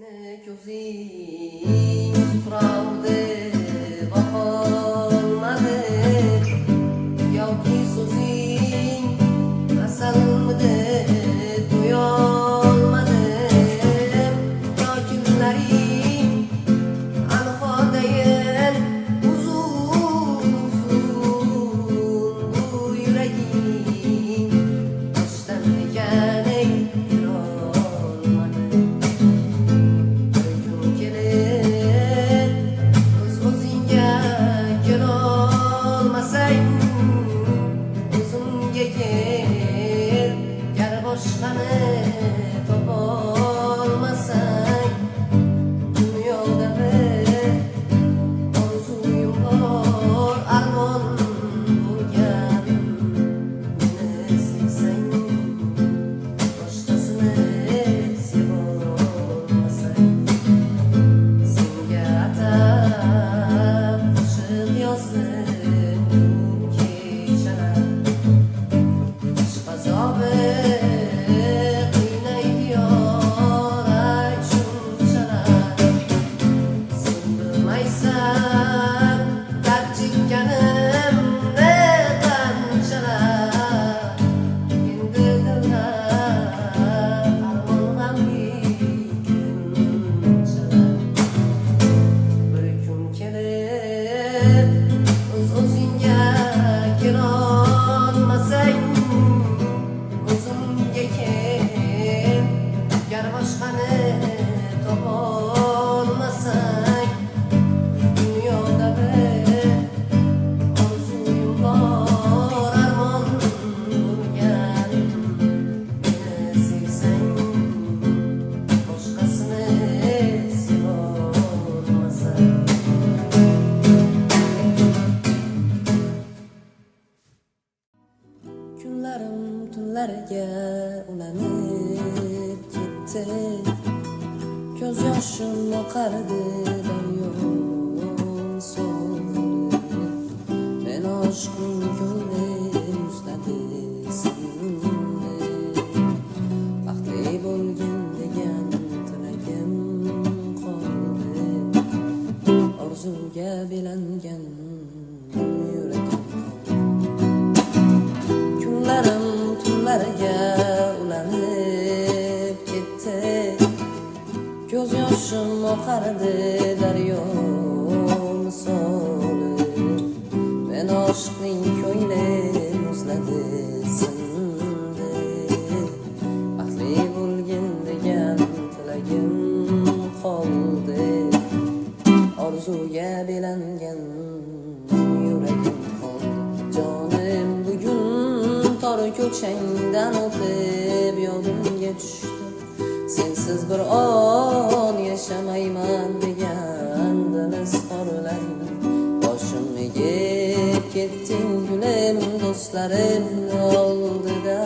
Seni ko'zing supravdi baholmadi yoki so'zing asalmidi to'yolmadim yo kunlaring anhodayin uzun bu yuraging boshdan eganing kunlarim tunlarga ulanib ketdi, ko'z yoshim oqardi daryo so'lib, men oshqim ko'nglim uzladi sindi, baxtli bo'lgin degan tilagim qoldi, orzuga belangan tunlarga ulanib ketdi, ko'z yoshim oqardi daryo misoli, men oshqning ko'nglim muzladi sindi, baxtli bo'lgin degan tilagim qoldi, orzuga belangan yuragim qoldi. Jonim bugun tor ko'changdan o'tib yodimga tushdi, sensiz bir on yashamayman degan dil izhorlaring, boshim egib ketding gulim do'stlarim oldida,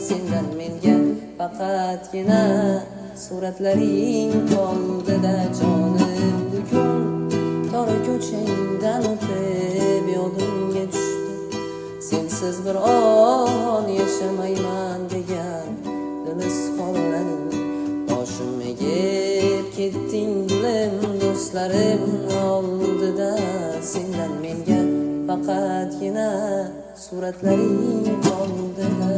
sendan menga faqatgina suratlaring qoldida. Jonim bugun tor ko'changdan o'tib yodimga tushdi, sensiz bir on yashamayman degan dil izhorlaring, boshim egib ketding gulim do'stlarim oldida, sendan menga faqatgina suratlaring qoldida.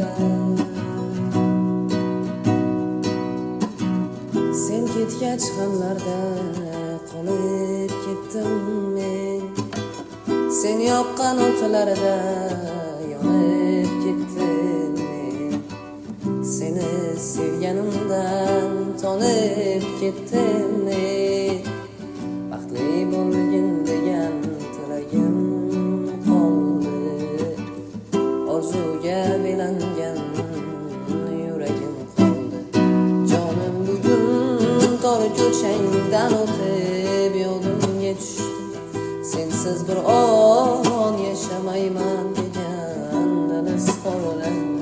Sen ketgach g'amlarda qolib ketdim men, sen yoqqan o'tlarda yonib ketdim men, seni sevganimdan tonib ketdim men, baxtli bo'lgin degan tilagim qoldi, orzuga belangan yuragim qoldi. Jonim bugun tor ko'changdan o'tib yodimga tushdi, sensiz bir on yashamayman degan dil izhorlaring,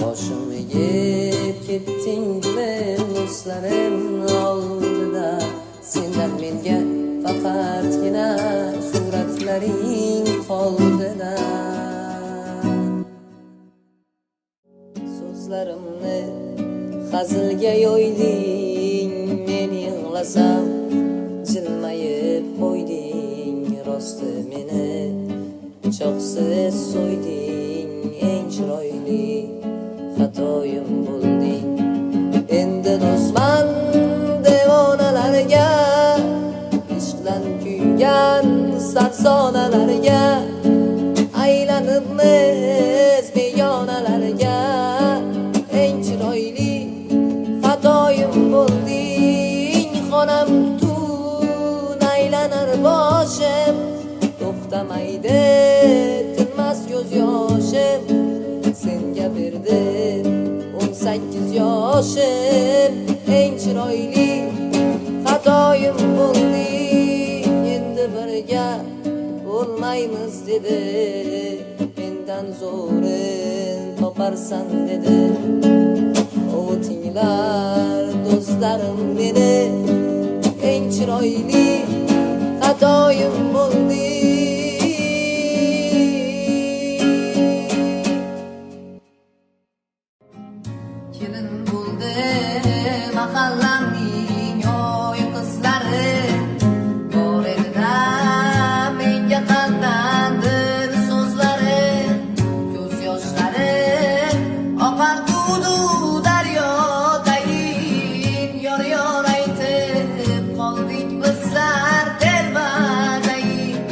boshim egib ketding gulim do'stlarim oldida, sendan menga faqatgina suratlaring qoldida. So'zlarimni hazilga yo'yding, men so'rasam jilmayib qo'yding rosti meni pichoqsiz so'yding eng chiroyli xatoyim bo'lding endi do'stman devonalarga ishqdan kuygan sarsonalarga aylanibmiz begonalarga eng chiroyli xatoyim bo'lding xonam tutun aylanar boshim to'xtamaydi tinmas ko'z yoshim senga berdim 18 yoshim eng chiroyli xatoyim bo'lding endi birga bo'lmaymiz dedi mendan zo'rin toparsan dedi ovutinglar do'stlarim meni eng chiroyli xatoyim bo'ldi kelin bo'ldi mahallamning oy qizlari bor edi-da menga qandandir so'zlari ko'z yoshlari oqar dudu daryodayin yor yor aytib qoldik bizlar telbadayin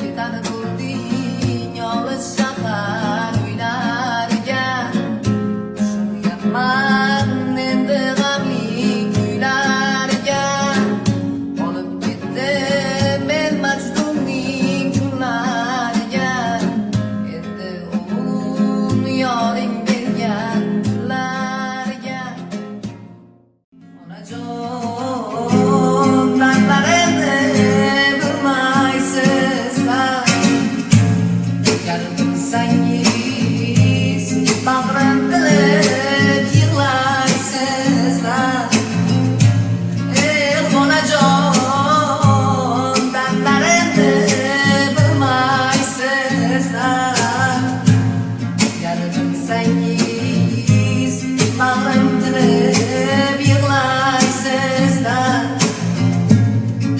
ketadi bo'lding olis shahar uylariga tushunayapman endi g'amli kuylarga olib ketdim men Majnunning kunlariga endi o'g'il yoring bergan kunlarga onajon dardlarimni bilmaysizlar yarim sangiz bag'rim tilib yig'laysizlar onajon dardlarimni bilmaysizlar yarim sangiz bag'rim tilib yig'laysizlar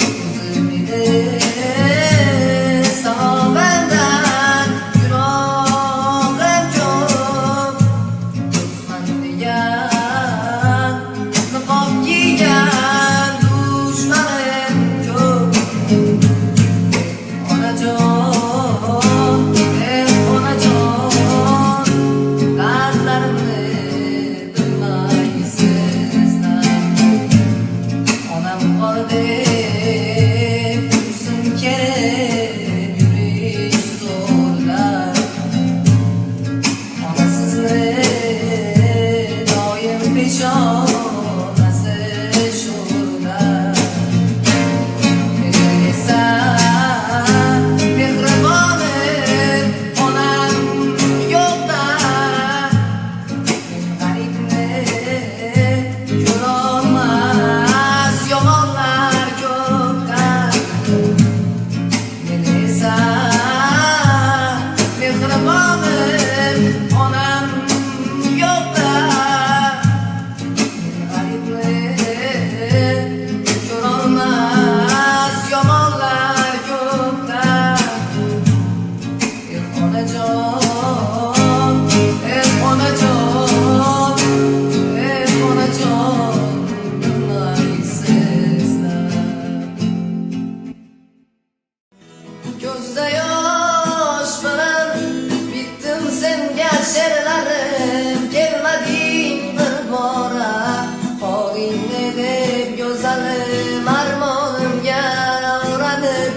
o'zim edi sahobadan yurog'im ko'p do'stman degan niqob kiygan dushmanim ko'p onajon onajon dardlarimni bilmaysizlar onam bor deb tursin kelib yurish zo'rlar onasizni doim peshonasi sho'rlar meni esa mehribonim onam yo'qda men g'aribni ko'rolmas yomonlar ko'pda meni esa mehribonim onam yo'qda men g'aribni ko'rolmas yomonlar ko'pda onajon onajon onajon bilmaysizlar ko'zda yosh bilan bitdim senga she'rlarim kelmading bir bora holingni deb go'zalim armonimga o'ranib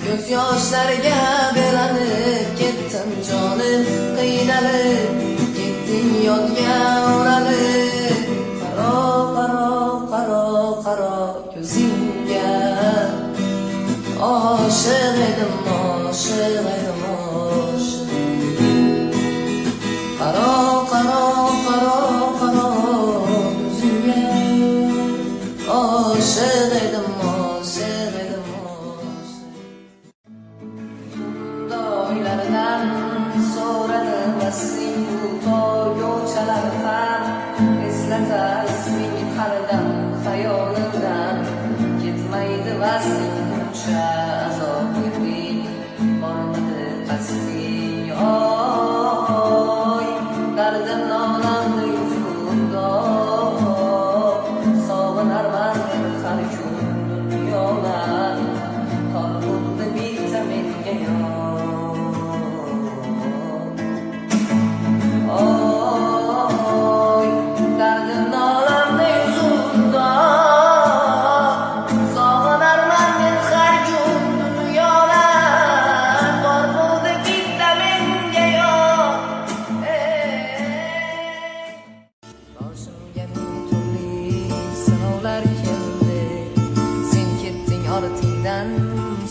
ko'z yoshlariga belanib ketdim jonim qiynalib ketding yodga o'ralib qaro qaro qaro qaro ko'zingga oshiq edim oshiq edim oshiq qaro qaro qaro qaro ko'zingga oshiq edim oshiq edim oshiq doylaridan so'radim asling bu tor yo'lchalar ham eslatar isming halidan xayolimdan Vasınca azap edip Bormadı kasti oy Derdim nalandı yüzümde Sağlanar var her gün dünyalar Kalbimde bir temenni yok Oy derdim nalandı yüzümde Sağlanar var her gün dünyalar Kalbimde bir temenni yok Başımga ming turli sinovlar keldi Sen ketding ortingdan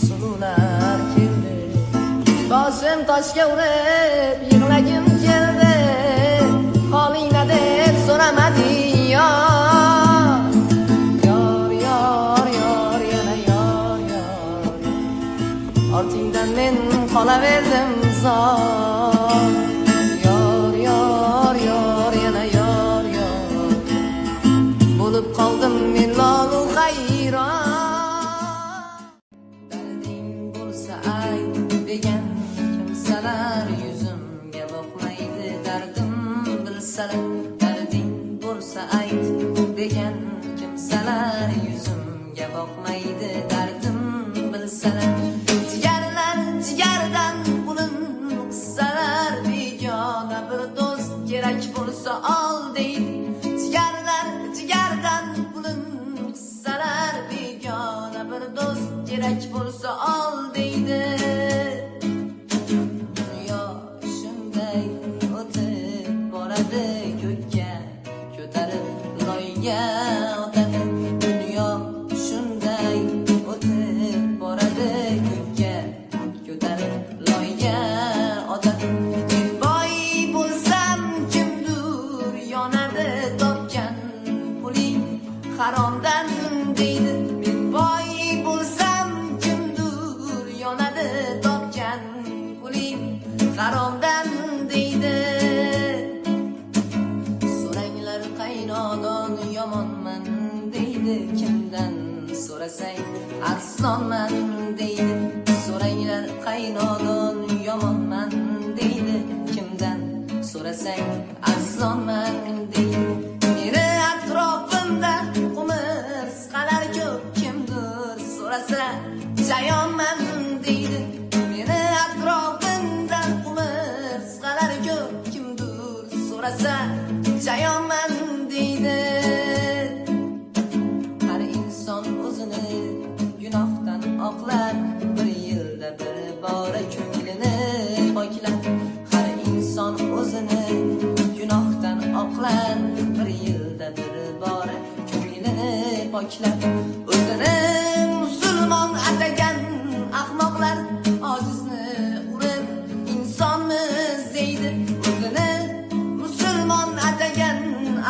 suluvlar keldi Boshim toshga urib yig'lagim keldi Holingda deb so'ramading yor Yor, yor, yor, yana yor, yor Ortingdan men qolaverdim zor Yor, yor, yor, yana yor, yor Bo'lib qoldim men lolu hayron Darding bo'lsa ayt degan kimsalar yuzimga boqmaydi dardim bilsalar Darding bo'lsa ayt degan kimsalar yuzimga boqmaydi dardim bilsalar Jigarlar jigardan bulun qissalar begona bir do'st kerak bo'lsa ol deydi Jigarlar jigardan bulun qissalar begona bir do'st kerak bo'lsa ol deydi Dunyo shunday o'tib boradi ko'kka ko'tarib loyga otadi Dunyo shunday o'tib boradi ko'kka ko'tarib loyga otadi Men boy bo'lsam kimdir yonadi topgan puling haromdan deydi Men boy bo'lsam kimdir yonadi topgan puling haromdan deydi So'ranglar qaynodon yomonman deydi Kimdan so'rasang arslonman deydi So'ranglar qaynodon yomonman deydi Kimdan so'rasang arslonman deydi Meni atrofimda qumursqalar ko'p Kimdir so'rasa jayonman deydi Meni atrofimda qumursqalar ko'p Kimdir so'rasa jayonman deydi Har inson o'zini gunohdan oqlar Bir yilda bir bora ko'nglini poklar Har inson o'zini gunohdan oqlar Bir yilda bir bora ko'nglini poklar O'zini musulmon atagan ahmoqlar Ojizni urib insonmiz deydi O'zini musulmon atagan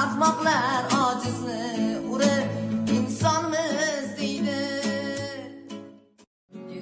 ahmoqlar Ojizni urib insonmiz deydi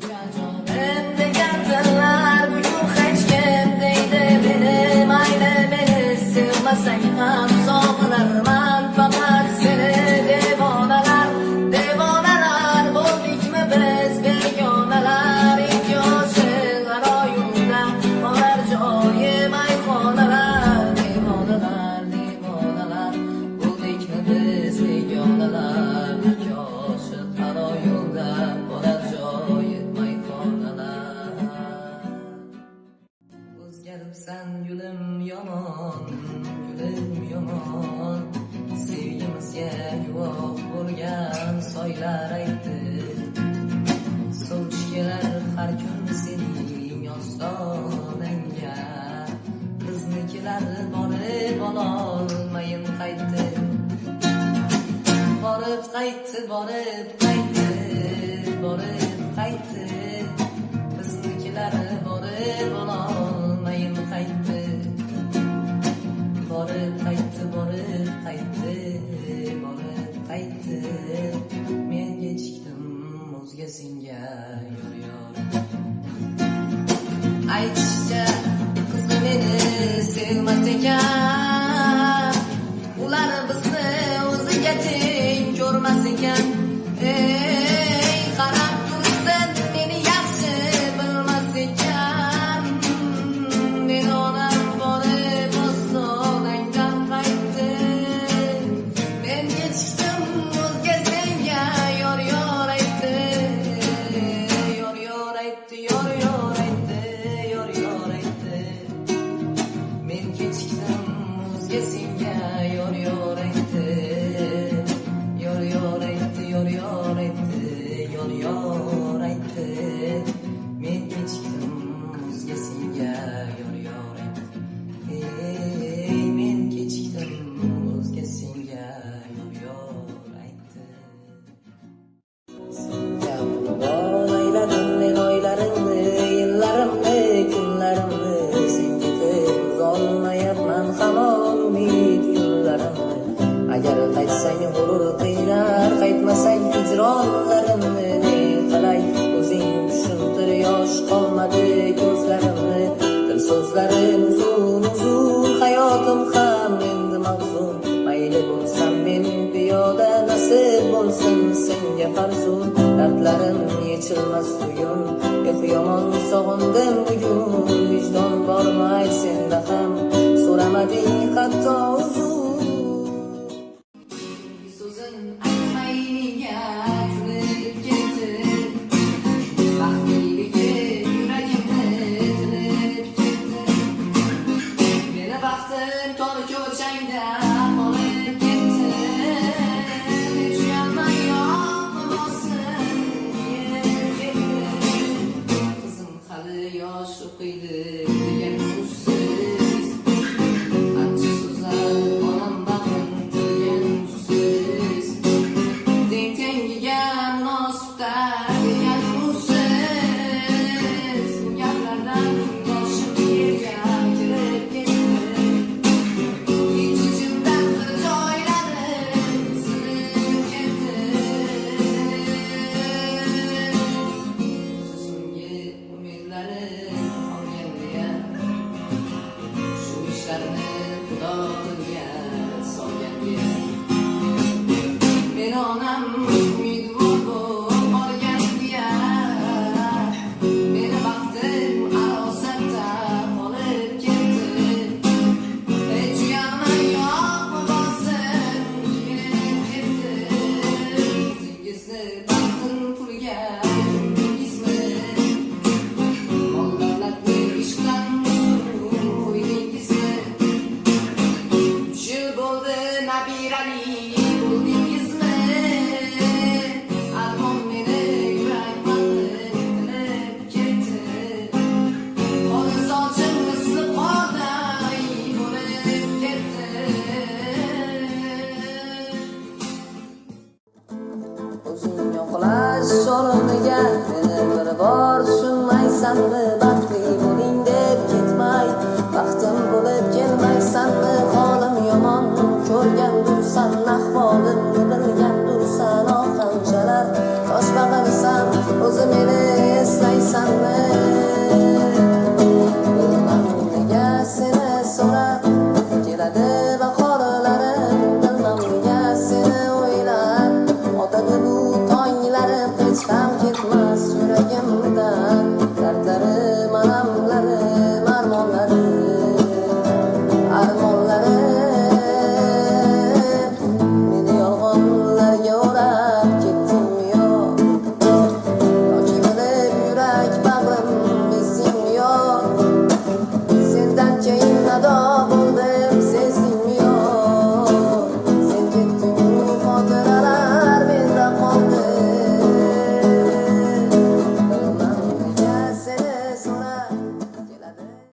Jonim degan tillar bugun hech kim deydi Meni mayli meni sevmasang ham sog'inarman Faqat seni devonalar devonalar Bo'ldikmi biz begonalar Ikki oshiq g'aroyimda olar joyi mayxonalar Devonalar devonalar Bo'ldikmi biz begonalar Ikki oshiq g'aroyimda olar joyi mayxonalar O'zgaribsan gulim yomon gulim yomon Sevgimizga guvoh bo'lgan soylar aytdi Sovchi kelar har kun sening ostonangga Biznikilar borib ololmayin qaytdi Borib qaytdi, borib qaytdi, borib qaytdi Biznikilar borib ololmayin qaytdi Borib qaytdi, borib qaytdi, borib qaytdi Men kechikdim o'zga senga yor yor Aytishga qizi meni sevmas ekan Ular bizni o'ziga teng ko'rmas ekan Ey qara yor aytdi, yor aytdi. Men kechikdim o'zga senga yor aytdi. Ey men kechikdim o'zga senga yor aytdi. Senga qurban ayladim men oylarimni, yillarimni, kunlarimni. Sen ketib uzolmayapman hamon umid kunlarimni. Agar qaytsang g'urur qiynar, qaytmasang hijronlarimni. Ne qalay o'zing tushuntir, yosh qolmadi ko'zlarimni. Dil so'zlarim uzun, hayotim ham endi mahzun. Mayli bo'lsam men piyoda, nasib bo'lsin senga farzun. Dardlarim yechilmas tuyun, yomon sog'indim bugun. Vijdon bormi ayt senda ham, so'ramading hatto uzun. So'zin aytmay nega kulib ketdi, baxtliligi yuragimni tilib ketdi. Meni baxtim tor ko'changda qolib ketdi. Hech uyalmay yoqmasin deb ketdi. Qizim hali yosh o'qiydi degan usiz, ancha so'zlar onam bag'rin tilgan usiz. Teng tengiga munosibda degan usiz. Bu gaplardan boshim yerga kirib ketdi. Ich-ichimdan bir joylarim sinib ketdi. So'nggi umidlarim qolganda, shu ishlarni Xudo qilgan solganga. Meni onam umidvor bo'lib qolganga, meni baxtim arosatda qolib ketdi. Hech uyalmay yoqmasin kelib ketdi. O'zingizni baxtim pulga qo'ydingizmi? Mol davlatni ishqdan qo'ydingizmi? 3 yil bo'ldi nabirali bo'ldingizmi? Armon meni yurak bag'rim tilib ketdi. Qo'li sochim misli qorday bo'lib ketdi. O'zing yo'qlash o'rniga meni bir bor tushunmaysanmi? Baxtli bo'ling deb ketmay, baxtim bo'lib kelmaysanmi? Holim yomon ko'rgandursan, ahvolimni bilgandursan. Qanchalar tosh bag'ilsam o'zi meni eslaysanmi? Bilmam nega seni so'rab keladi bahorlarim, bilmam nega seni o'ylab o'tadi bu tonglarim. Hech ham